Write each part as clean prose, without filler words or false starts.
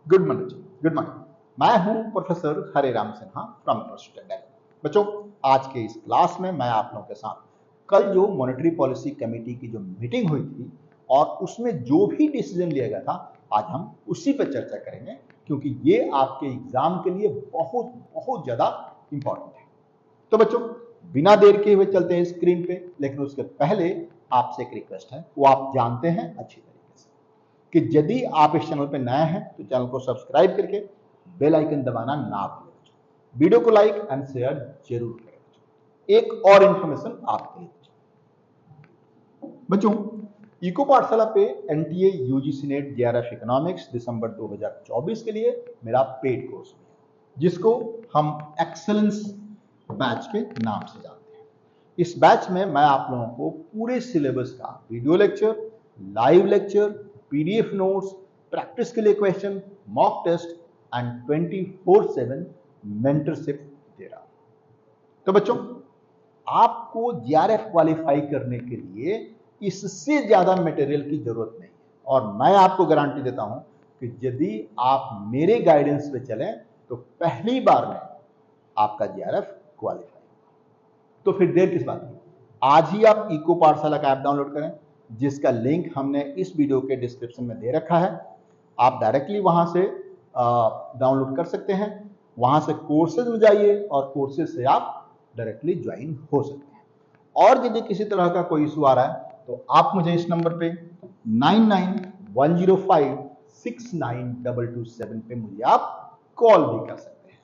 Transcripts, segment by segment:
Good morning. Good morning. मैं हूं professor Hareram Sinha from university Delhi. बच्चों, आज के इस क्लास में मैं आप लोगों के साथ कल जो मॉनेटरी पॉलिसी कमेटी की जो मीटिंग हुई थी और उसमें जो भी डिसीजन लिया गया था, आज हम उसी पर चर्चा करेंगे, क्योंकि ये आपके एग्जाम के लिए बहुत बहुत ज्यादा इंपॉर्टेंट है। तो बच्चों, बिना देर के हुए चलते हैं स्क्रीन पे, लेकिन उसके पहले आपसे एक रिक्वेस्ट है, वो आप जानते हैं अच्छी तरीके से कि यदि आप इस चैनल पे नए हैं तो चैनल को सब्सक्राइब करके बेल आइकन दबाना ना भूलें। वीडियो को लाइक एंड शेयर जरूर करें। एक और इंफॉर्मेशन आपके लिए बच्चों, इको पाठशाला पे NTA UGC NET JRF economics दिसंबर 2024 के लिए मेरा पेड कोर्स है, जिसको हम एक्सेलेंस बैच के नाम से जानते हैं। इस बैच में मैं आप लोगों को पूरे सिलेबस का video lecture, live lecture, PDF notes, practice के लिए question, mock test and 24/7 mentorship दे रहा हूं। तो बच्चों, आपको जेआरएफ क्वालिफाई करने के लिए इससे ज्यादा मटेरियल की जरूरत नहीं है, और मैं आपको गारंटी देता हूं कि यदि आप मेरे गाइडेंस पे चलें तो पहली बार में आपका जेआरएफ क्वालिफाई। तो फिर देर किस बात की, आज ही आप इको पाठशाला का ऐप डाउनलोड करें, जिसका लिंक हमने इस वीडियो के डिस्क्रिप्शन में दे रखा है। आप डायरेक्टली वहां से डाउनलोड कर सकते हैं, वहां से कोर्सेज में जाइए और कोर्सेज से आप डायरेक्टली ज्वाइन हो सकते हैं। और यदि किसी तरह का कोई इशू आ रहा है तो आप मुझे इस नंबर पे 9910569227 पे मुझे आप कॉल भी कर सकते हैं।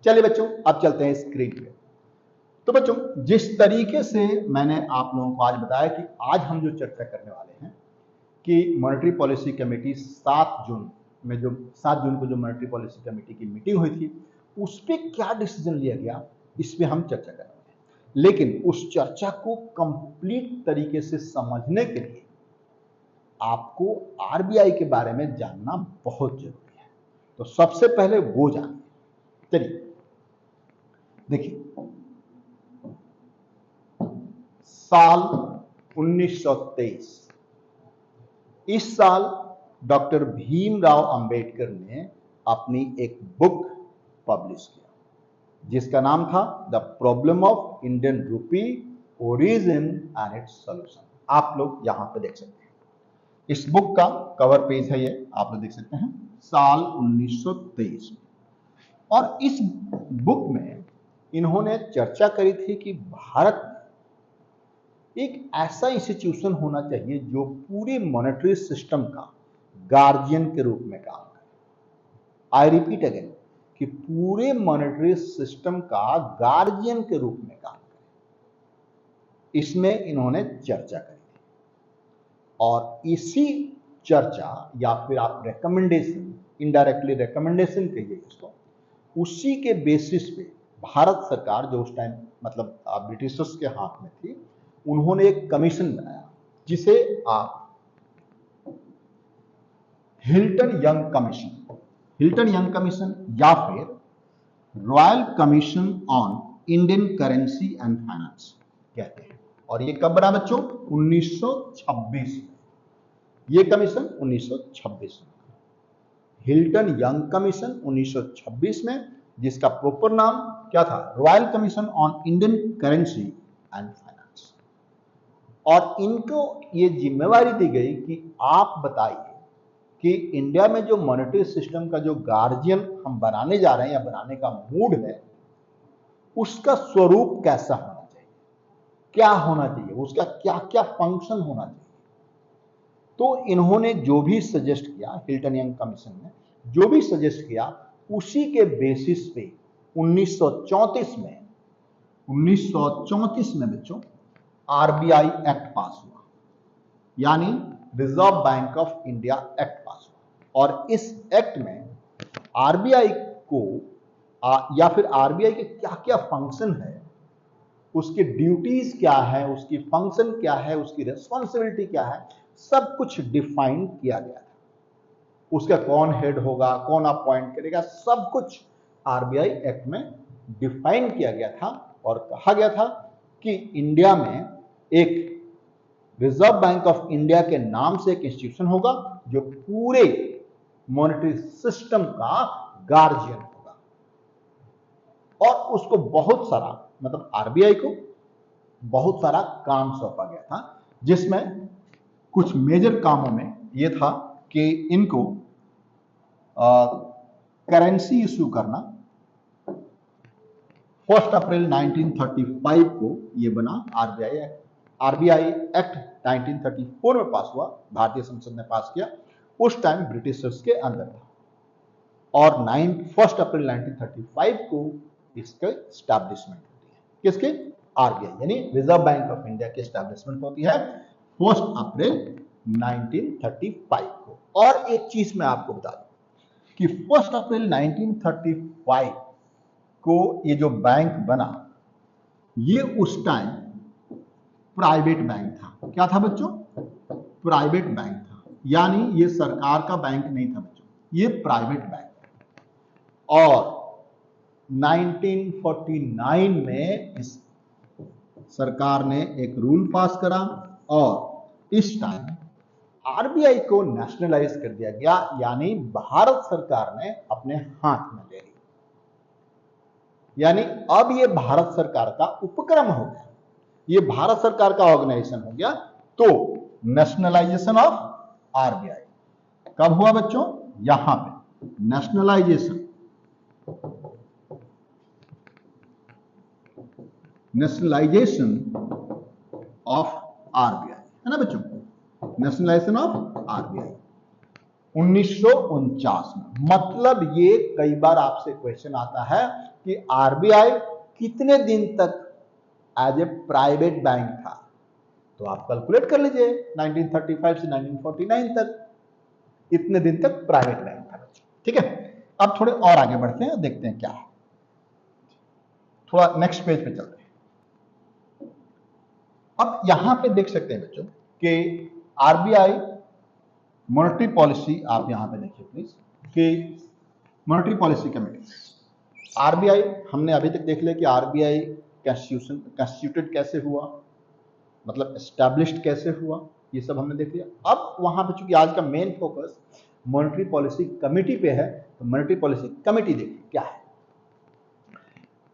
चलिए बच्चों, अब चलते हैं स्क्रीन पे। तो बच्चों, जिस तरीके से मैंने आप लोगों को आज बताया कि आज हम जो चर्चा करने वाले हैं कि मॉनेटरी पॉलिसी कमेटी 7 जून को जो मॉनेटरी पॉलिसी कमेटी की मीटिंग हुई थी, उस पर क्या डिसीजन लिया गया, इस पे हम चर्चा कर रहे हैं। लेकिन उस चर्चा को कंप्लीट तरीके से समझने के लिए आपको आरबीआई के बारे में जानना बहुत जरूरी है। तो सबसे पहले वो जानिए। चलिए देखिए, साल 1923, इस साल डॉक्टर भीमराव अंबेडकर ने अपनी एक बुक पब्लिश किया, जिसका नाम था the problem of Indian rupee, origin and it's solution. आप लोग यहां पे देख सकते हैं, इस बुक का कवर पेज है ये, आप लोग देख सकते हैं, साल 1923 में। और इस बुक में इन्होंने चर्चा करी थी कि भारत एक ऐसा इंस्टीट्यूशन होना चाहिए जो पूरे मॉनेटरी सिस्टम का गार्जियन के रूप में काम करे। आई रिपीट अगेन कि पूरे मॉनेटरी सिस्टम का गार्जियन के रूप में काम करे। इसमें इन्होंने चर्चा करी थी, और इसी चर्चा या फिर आप रिकमेंडेशन, इनडायरेक्टली रिकमेंडेशन कहिए इसको, उसी के बेसिस पे भारत सरकार, जो उस टाइम मतलब ब्रिटिशर्स के हाथ में थी, उन्होंने एक कमीशन बनाया, जिसे आप हिल्टन यंग कमीशन या फिर royal commission on Indian currency and finance कहते हैं। और ये कब बना बच्चों? 1926 में। ये कमीशन 1926 में, हिल्टन यंग कमीशन 1926 में, जिसका प्रॉपर नाम क्या था? Royal commission on Indian currency and finance. और इनको ये जिम्मेवारी दी गई कि आप बताइए कि इंडिया में जो मॉनेटरी सिस्टम का जो गार्जियन हम बनाने जा रहे हैं या बनाने का मूड है, उसका स्वरूप कैसा होना चाहिए, क्या होना चाहिए, उसका क्या क्या फंक्शन होना चाहिए। तो इन्होंने जो भी सजेस्ट किया, हिल्टन यंग कमीशन ने जो भी सजेस्ट किया, उसी के बेसिस पे 1934 में बच्चों आरबीआई एक्ट पास हुआ, यानी reserve bank of India act पास हुआ। और इस एक्ट में आरबीआई को या फिर आरबीआई के क्या क्या फंक्शन है, उसकी ड्यूटीज क्या है, उसकी फंक्शन क्या है, उसकी रिस्पॉन्सिबिलिटी क्या है, सब कुछ डिफाइन किया गया था। उसका कौन हेड होगा, कौन अपॉइंट करेगा, सब कुछ आरबीआई एक्ट में डिफाइन किया गया था। और कहा गया था कि इंडिया में एक रिजर्व बैंक ऑफ इंडिया के नाम से एक इंस्टीट्यूशन होगा, जो पूरे मॉनेटरी सिस्टम का गार्जियन होगा। और उसको बहुत सारा, मतलब आरबीआई को बहुत सारा काम सौंपा गया था, जिसमें कुछ मेजर कामों में यह था कि इनको करेंसी इशू करना। 1 अप्रैल 1935 को यह बना आरबीआई एक्ट। आरबीआई एक्ट 1934 में पास हुआ, भारतीय संसद ने पास किया, उस टाइम ब्रिटिशर्स के अंदर था। और 1 अप्रैल 1935 को इसका एस्टैब्लिशमेंट होती है। किसके? आरबीआई यानी रिजर्व बैंक ऑफ इंडिया की एस्टैब्लिशमेंट होती है 1 अप्रैल 1935 को। और एक चीज मैं आपको बता दूं कि 1 अप्रैल 1935 को ये जो बैंक बना, ये उस टाइम प्राइवेट बैंक था। क्या था बच्चों? प्राइवेट बैंक था, यानी ये सरकार का बैंक नहीं था बच्चों, ये प्राइवेट बैंक। और 1949 में इस सरकार ने एक रूल पास करा और इस टाइम आरबीआई को नेशनलाइज कर दिया गया, यानी भारत सरकार ने अपने हाथ में ले ली। यानी अब ये भारत सरकार का उपक्रम हो गया, ये भारत सरकार का ऑर्गेनाइजेशन हो गया। तो नेशनलाइजेशन ऑफ आरबीआई कब हुआ बच्चों? यहां पे नेशनलाइजेशन ऑफ आरबीआई है ना बच्चों, नेशनलाइजेशन ऑफ आरबीआई 1949 में। मतलब ये कई बार आपसे क्वेश्चन आता है कि आरबीआई कितने दिन तक एज ए प्राइवेट बैंक था, तो आप कैलकुलेट कर लीजिए 1935 से 1949 तक, इतने दिन तक प्राइवेट बैंक था बच्चों। ठीक है, अब थोड़े और आगे बढ़ते हैं, देखते हैं क्या है। थोड़ा नेक्स्ट पेज पे चलते हैं। अब यहां पे देख सकते हैं बच्चों कि आरबीआई मॉनेटरी पॉलिसी, आप यहां पे देखिए प्लीज, कि मॉनेटरी पॉलिसी कमेटी, आरबीआई हमने अभी तक देख लिया कि आरबीआई कंस्टिट्यूटेड कैसे हुआ, मतलब एस्टैब्लिश्ड कैसे हुआ, ये सब हमने देख लिया। अब वहां पे चूंकि आज का main focus monetary policy committee पे है, तो मॉनेटरी पॉलिसी कमेटी देखिए क्या है।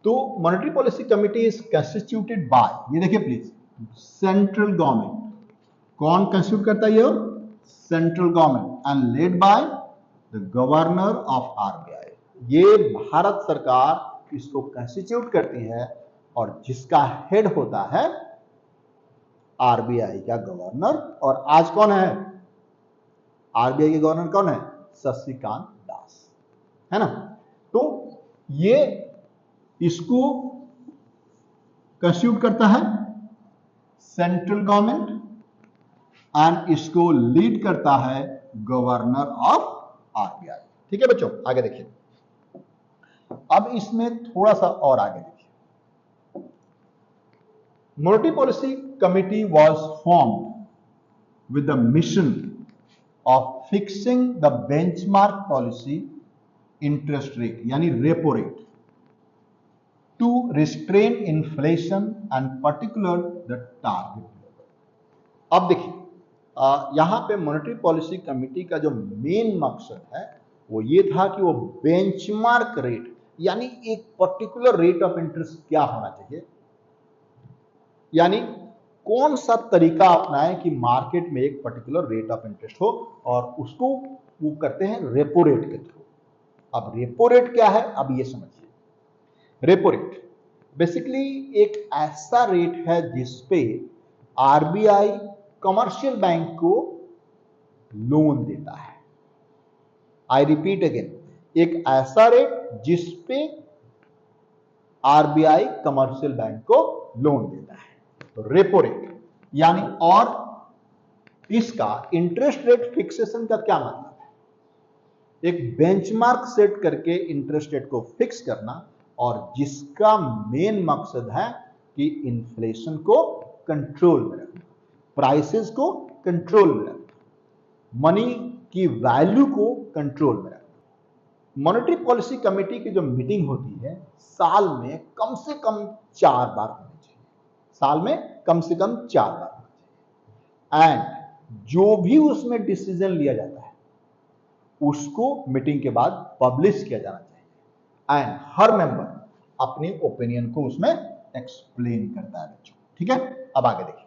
तो monetary policy committee is constituted by, ये देखिए प्लीज, सेंट्रल गवर्नमेंट। कौन कंस्टिट्यूट करता है? ये central government and led by the governor of RBI. ये भारत सरकार इसको कंस्टिट्यूट करती है और जिसका हेड होता है आरबीआई का गवर्नर। और आज कौन है आरबीआई के गवर्नर? कौन है? शशिकांत दास, है ना। तो ये इसको कंस्टिट्यूट करता है सेंट्रल गवर्नमेंट एंड इसको लीड करता है गवर्नर ऑफ आरबीआई। ठीक है बच्चों, आगे देखिए। अब इसमें थोड़ा सा और आगे देखिए। Monetary policy committee was formed with the mission of fixing the benchmark policy interest rate, यानी repo rate, to restrain inflation and particular the target level। अब देखिए, यहां पे मॉनेटरी पॉलिसी कमेटी का जो मेन मकसद है वो ये था कि वो बेंचमार्क रेट, यानी एक पर्टिकुलर रेट ऑफ इंटरेस्ट क्या होना चाहिए, यानी कौन सा तरीका अपनाएं कि मार्केट में एक पर्टिकुलर रेट ऑफ इंटरेस्ट हो, और उसको वो करते हैं रेपो रेट के थ्रू। अब रेपो रेट क्या है, अब ये समझिए। रेपो रेट बेसिकली एक ऐसा रेट है जिसपे आरबीआई कमर्शियल बैंक को लोन देता है। आई रिपीट अगेन, एक ऐसा रेट जिसपे आरबीआई कमर्शियल बैंक को लोन देता है, तो रेपो रेट यानी। और इसका इंटरेस्ट रेट फिक्सेशन का क्या मतलब है? एक बेंचमार्क सेट करके इंटरेस्ट रेट को फिक्स करना, और जिसका मेन मकसद है कि इन्फ्लेशन को कंट्रोल में रखना, प्राइसेस को कंट्रोल में रखना, मनी की वैल्यू को कंट्रोल में रखना। मॉनेटरी पॉलिसी कमेटी की जो मीटिंग होती है साल में कम से कम 4 बार होनी चाहिए, साल में कम से कम 4 बार होनी चाहिए। एंड जो भी उसमें डिसीजन लिया जाता है उसको मीटिंग के बाद पब्लिश किया जाना चाहिए एंड हर मेंबर अपनी ओपिनियन को उसमें एक्सप्लेन करता है बच्चों। ठीक है, अब आगे देखिए।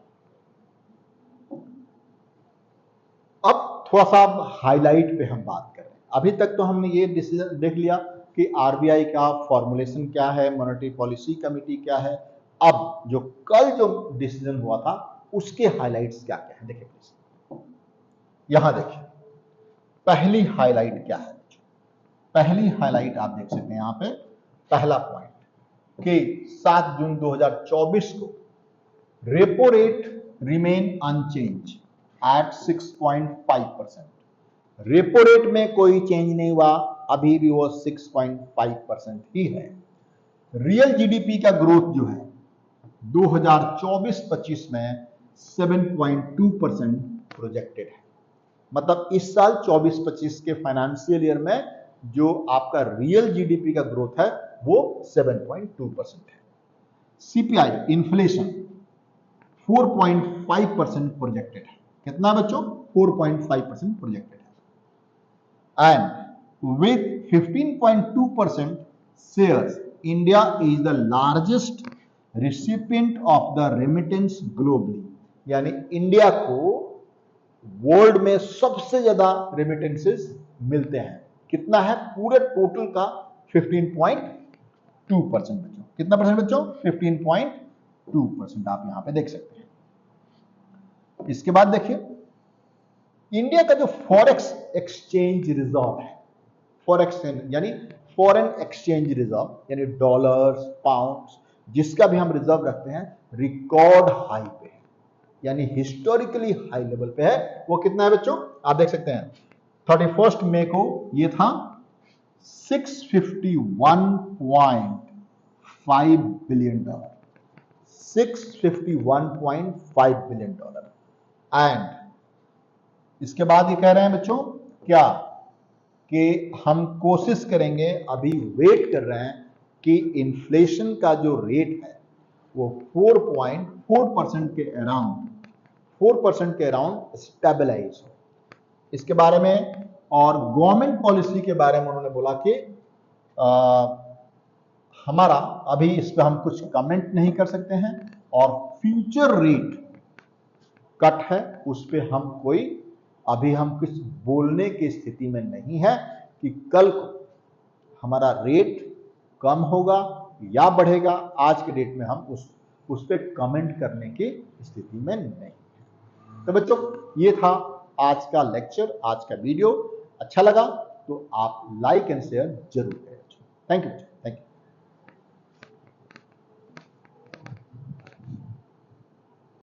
अब थोड़ा सा हाईलाइट पे हम बात कर रहे हैं। अभी तक तो हमने ये डिसीजन देख लिया कि आरबीआई का फॉर्मुलेशन क्या है, मॉनेटरी पॉलिसी कमेटी क्या है। अब जो कल जो डिसीजन हुआ था उसके हाइलाइट्स क्या क्या है देखिए प्लीज। यहां देखिए पहली हाइलाइट क्या है। पहली हाइलाइट आप देख सकते हैं यहां पे पहला पॉइंट कि 7 जून 2024 को repo rate remain unchanged at 6.5%। Repo rate में कोई चेंज नहीं हुआ, अभी भी वो 6.5% ही है। रियल जीडीपी का ग्रोथ जो है 2024-25 में 7.2% प्रोजेक्टेड है। मतलब इस साल 24-25 के फाइनेंशियल ईयर में जो आपका रियल जीडीपी का ग्रोथ है वो 7.2% है। सीपीआई इन्फ्लेशन 4.5% प्रोजेक्टेड है। कितना बच्चों? 4.5% प्रोजेक्टेड है। And with 15.2% shares India is the largest recipient of the remittance globally. यानी इंडिया को वर्ल्ड में सबसे ज्यादा रेमिटेंसेस मिलते हैं। कितना है? पूरे टोटल का 15.2% बच्चों। कितना परसेंट बच्चों? 15.2% आप यहां पे देख सकते हैं। इसके बाद देखिए इंडिया का जो फॉरेक्स एक्सचेंज रिजर्व है, फॉरेक्स यानी फॉरेन एक्सचेंज रिजर्व यानी डॉलर्स, पाउंड्स, जिसका भी हम रिजर्व रखते हैं, रिकॉर्ड हाई पे है, यानी हिस्टोरिकली हाई लेवल पे है। वो कितना है बच्चों? आप देख सकते हैं 31 मई को ये था 651.5 billion dollar. 651.5 billion dollar. And इसके बाद ये कह रहे हैं बच्चों क्या कि हम कोशिश करेंगे, अभी वेट कर रहे हैं कि इन्फ्लेशन का जो रेट है वो 4.4% के अराउंड स्टेबलाइज हो। इसके बारे में और गवर्नमेंट पॉलिसी के बारे में उन्होंने बोला कि हमारा अभी इस पर हम कुछ कमेंट नहीं कर सकते हैं और फ्यूचर रेट कट है उस पर हम कोई अभी हम कुछ बोलने की स्थिति में नहीं है कि कल को हमारा रेट कम होगा या बढ़ेगा। आज के डेट में हम उस पर कमेंट करने की स्थिति में नहीं। तो बच्चों ये था आज का लेक्चर, आज का वीडियो। अच्छा लगा तो आप लाइक एंड शेयर जरूर करें। Thank you.